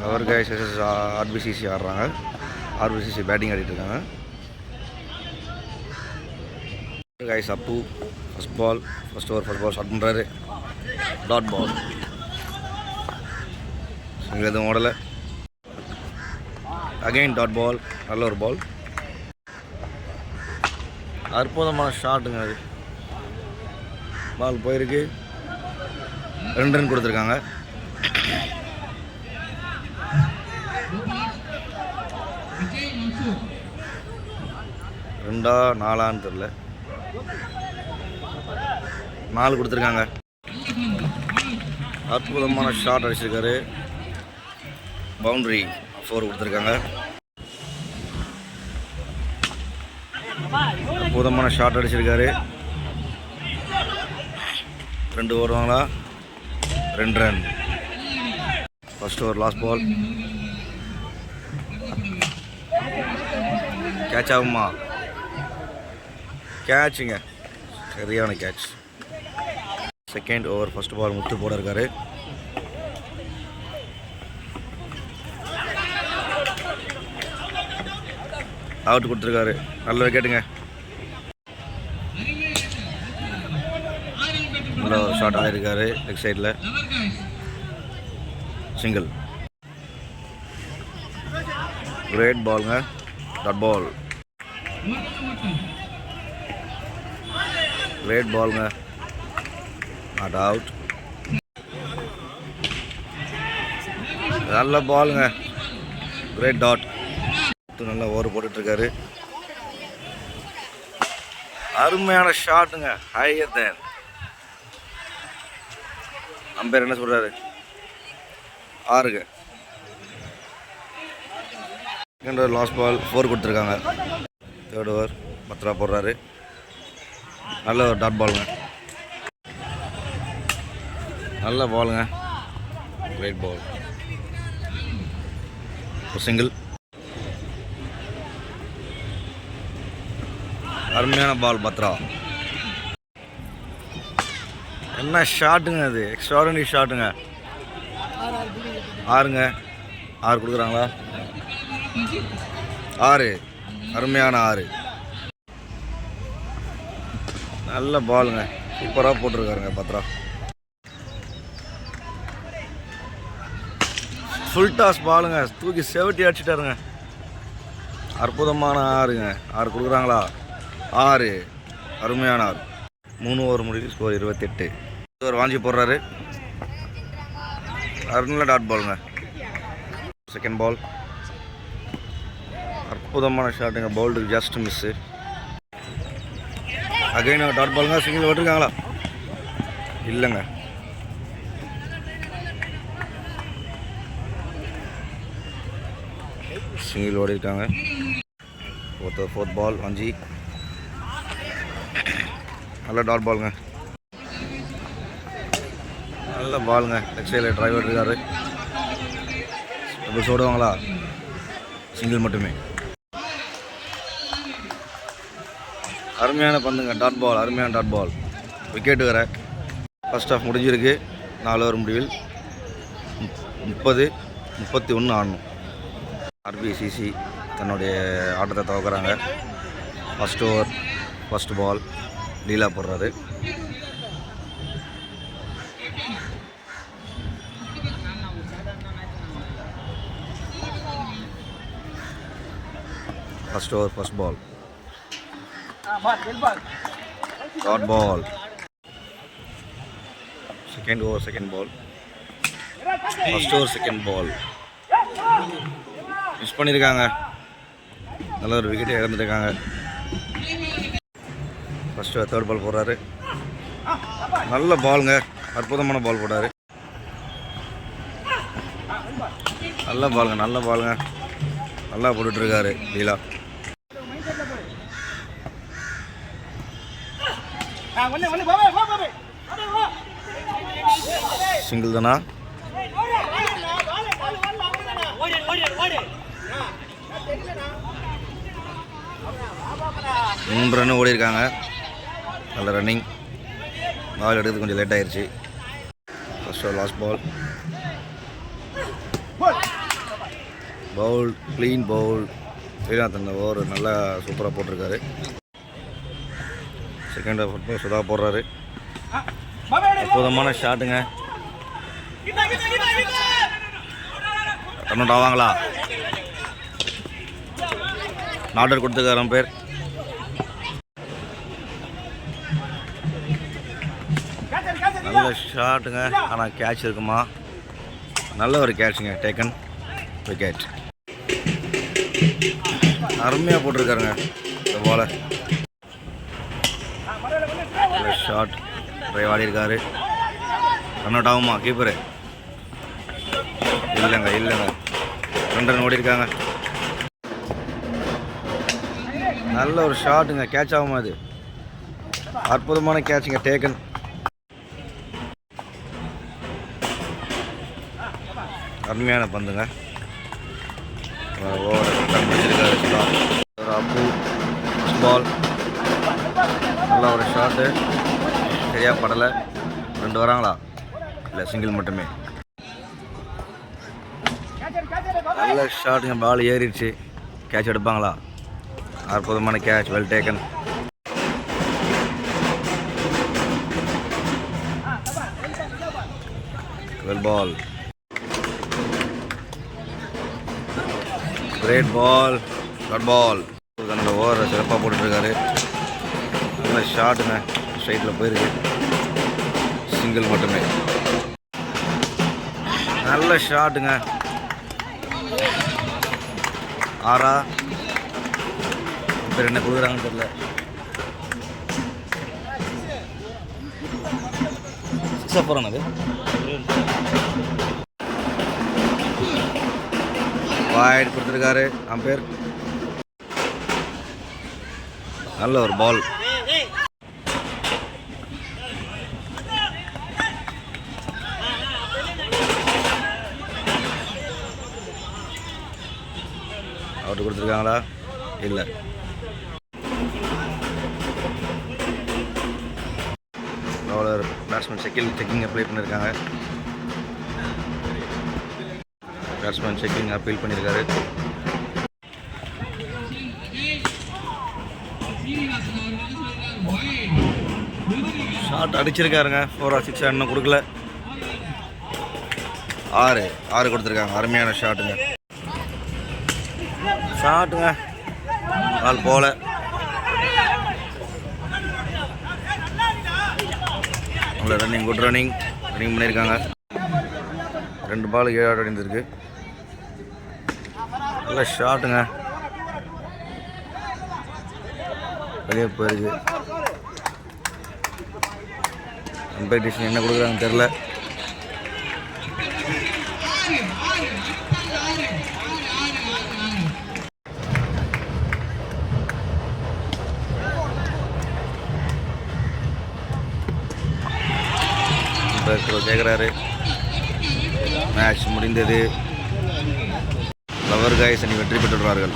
அவர் guys ஆர்பிசிசி ஆடுறாங்க. ஆர்பிசிசி batting ஆடிட்டு இருக்காங்க. Guys Appu first ball first ball shot பண்ணுறாரு. டாட் பால் இங்கே எதுவும் ஓடலை. Again dot ball. நல்ல ஒரு பால். அற்புதமான ஷாட்டுங்க. அது பால் போயிருக்கு. 2 ரன் கொடுத்துருக்காங்க. ரெண்டா 4ஆன்னு தெரில. 4 கொடுத்துருக்காங்க. அற்புதமான ஷாட் அடிச்சிருக்காரு. பவுண்ட்ரி 4 கொடுத்துருக்காங்க. அற்புதமான ஷாட் அடிச்சிருக்காரு. 2 ஓடுவாங்களா? 2 run. First over last ball. Catch ஆகுமா? கேட்சுங்க. சரியான catch. Second over first ball Muthu போட இருக்காரு. அவுட் கொடுத்துருக்காரு. நல்ல விக்கெட்டுங்க. நல்ல ஒரு ஷாட் ஆகிருக்காரு லெக் சைடில். சிங்கிள். கிரேட் பாலுங்க. Dot ball. கிரேட் பாலுங்க. Not out. நல்ல பாலுங்க. Great dot. நல்லா ஓவர் போட்டுட்ருக்காரு. அருமையான ஷாட்டுங்க. Higher than. அம்பேர் என்ன சொல்கிறாரு? 6ங்க. செகண்ட் ஓவர் லாஸ்ட் பால் 4 கொடுத்துருக்காங்க. தேர்ட் ஓவர் பத்ரா போடுறாரு. நல்ல ஒரு டாட் பாலுங்க. நல்ல பாலுங்க. Great ball. ஒரு சிங்கிள். அருமையான பால் பத்ரா. என்ன ஷாட்டுங்க அது. எக்ஸ்ட்ராடனரி ஷாட்டுங்க. 6ங்க. 6 கொடுக்குறாங்களா? 6. அருமையான 6. நல்ல பாலுங்க. சூப்பராக போட்டிருக்காருங்க பத்ரா. ஃபுல் டாஸ் பாலுங்க. தூக்கி செவட்டி அடிச்சிட்டாருங்க. அற்புதமான 6ங்க. 6 கொடுக்குறாங்களா? 6. அருமையான 6. 3 ஓவர் முடிவு. ஸ்கோர் 28. ஒரு வாஞ்சி போடுறாரு. நல்ல டாட் பாலுங்க. Second ball. அற்புதமான ஷாட்டுங்க. பவுல்டுக்கு ஜஸ்ட் மிஸ்ஸு. அகைன் டாட் பாலுங்க. சிங்கிள் ஓட்டிருக்காங்களா? இல்லைங்க. சிங்கிள் ஓடிருக்காங்க. ஃபோர்த் பால் வாஞ்சி. நல்ல டாட் பாலுங்க. நல்ல பாலுங்க. லெக் சைடில் டிரைவர் இருக்காரு. டபுள்ஸ் ஓடுவாங்களா? சிங்கிள் மட்டுமே. அருமையான பந்துங்க. Dot ball. அருமையான டாட் பால். விக்கெட்டு வேறு. ஃபர்ஸ்ட் ஆஃப் முடிஞ்சிருக்கு. 4 ஓவர் முடிவில் 30-31 ஆடணும். ஆர்பிசிசி தன்னுடைய ஆட்டத்தை துவக்கிறாங்க. First over first ball Leela போடுறாரு. First over first ball. Dot ball. Second over second ball. First over second ball. Miss பண்ணியிருக்காங்க. நல்ல ஒரு விக்கெட்டை இழந்துருக்காங்க. ஃபர்ஸ்ட் ஓவர் தேர்ட் பால் போடுறாரு. நல்ல பாலுங்க. அற்புதமான பால் போட்டார். நல்ல பாலுங்க. நல்ல பாலுங்க. நல்லா போட்டுட்ருக்காரு லீலா. சிங்கிள் தானா? 3 ரன் ஓடி இருக்காங்க. நல்ல ரன்னிங். பால் எடுக்கிறது கொஞ்சம் லேட் ஆயிடுச்சு. First last ball. Bowled clean bowled. Srinath அந்த ஓவர் நல்லா சூப்பராக போட்டிருக்காரு. செகண்ட் ஹாஃப் சுதா போடுறாரு. அற்புதமான ஷாட்டுங்க. Run out ஆவாங்களா? நாட் கொடுத்துருக்காரு பேர். நல்ல ஷாட்டுங்க. ஆனால் கேட்ச் இருக்குமா? நல்ல ஒரு கேட்சுங்க. Taken wicket. அருமையாக போட்டிருக்காருங்க இந்த பாலை. நல்ல ஷாட். ட்ரைவ் ஆடி இருக்காரு. ரன் அவுட் ஆகுமா கீப்பரு? இல்லைங்க 2 ரன் ஓடி இருக்காங்க. நல்ல ஒரு ஷாட்டுங்க. கேட்ச் ஆகுமா? அது அற்புதமான கேட்சுங்க. டேக்கன். அருமையான பந்துங்க. ஓவர் முடிச்சிருக்காரு சுதா. ஒரு அப்பு பால். நல்ல ஒரு ஷாட்டு. சரியாக படலை. 2 வராங்களா? இல்லை, சிங்கிள் மட்டுமே. நல்ல ஷாட்டுங்க. பால் ஏறிடுச்சு. கேட்ச் எடுப்பாங்களா? அற்புதமான catch. Well taken. Well ball. Great ball. Dot ball. நல்ல ஓவர் சிறப்பாக போட்டுருக்காரு. நல்ல ஷாட்டுங்க. ஸ்ட்ரைட்டில் போயிருக்கு. சிங்கிள் மட்டுமே. நல்ல ஷாட்டுங்க. 6 பேர் என்ன கொடுக்குறாங்கன்னு தெரியல. 6 போகிறாங்க. அது வாய்ட் கொடுத்துருக்காரு அம்பேர். நல்ல ஒரு பால். அவுட் கொடுத்துருக்காங்களா? இல்லை. பவுலர் பேட்ஸ்மேன் செக்கிங் அப்ளை பண்ணியிருக்காங்க. பேட்ஸ்மேன் செக்கிங் அப்பீல் பண்ணியிருக்காரு. ஷாட் அடிச்சிருக்காருங்க. 4 or 6 இன்னும் கொடுக்கல. 6 கொடுத்துருக்காங்க. அருமையான ஷாட்டுங்க. பால் போல. ரன்னிங் குட் ரன்னிங் பண்ணியிருக்காங்க. 2 பால் 7 ஆட் அடிந்திருக்கு. நல்ல ஷாட்டுங்க. வெளியே போயிருக்கு. அம்பையர் டிசிஷன் என்ன கொடுக்குறாங்கன்னு தெரில. கேட்குறாரு. மேட்ச் முடிந்தது. லவர் காய்ஸ் அணி வெற்றி பெற்றுள்ளார்கள்.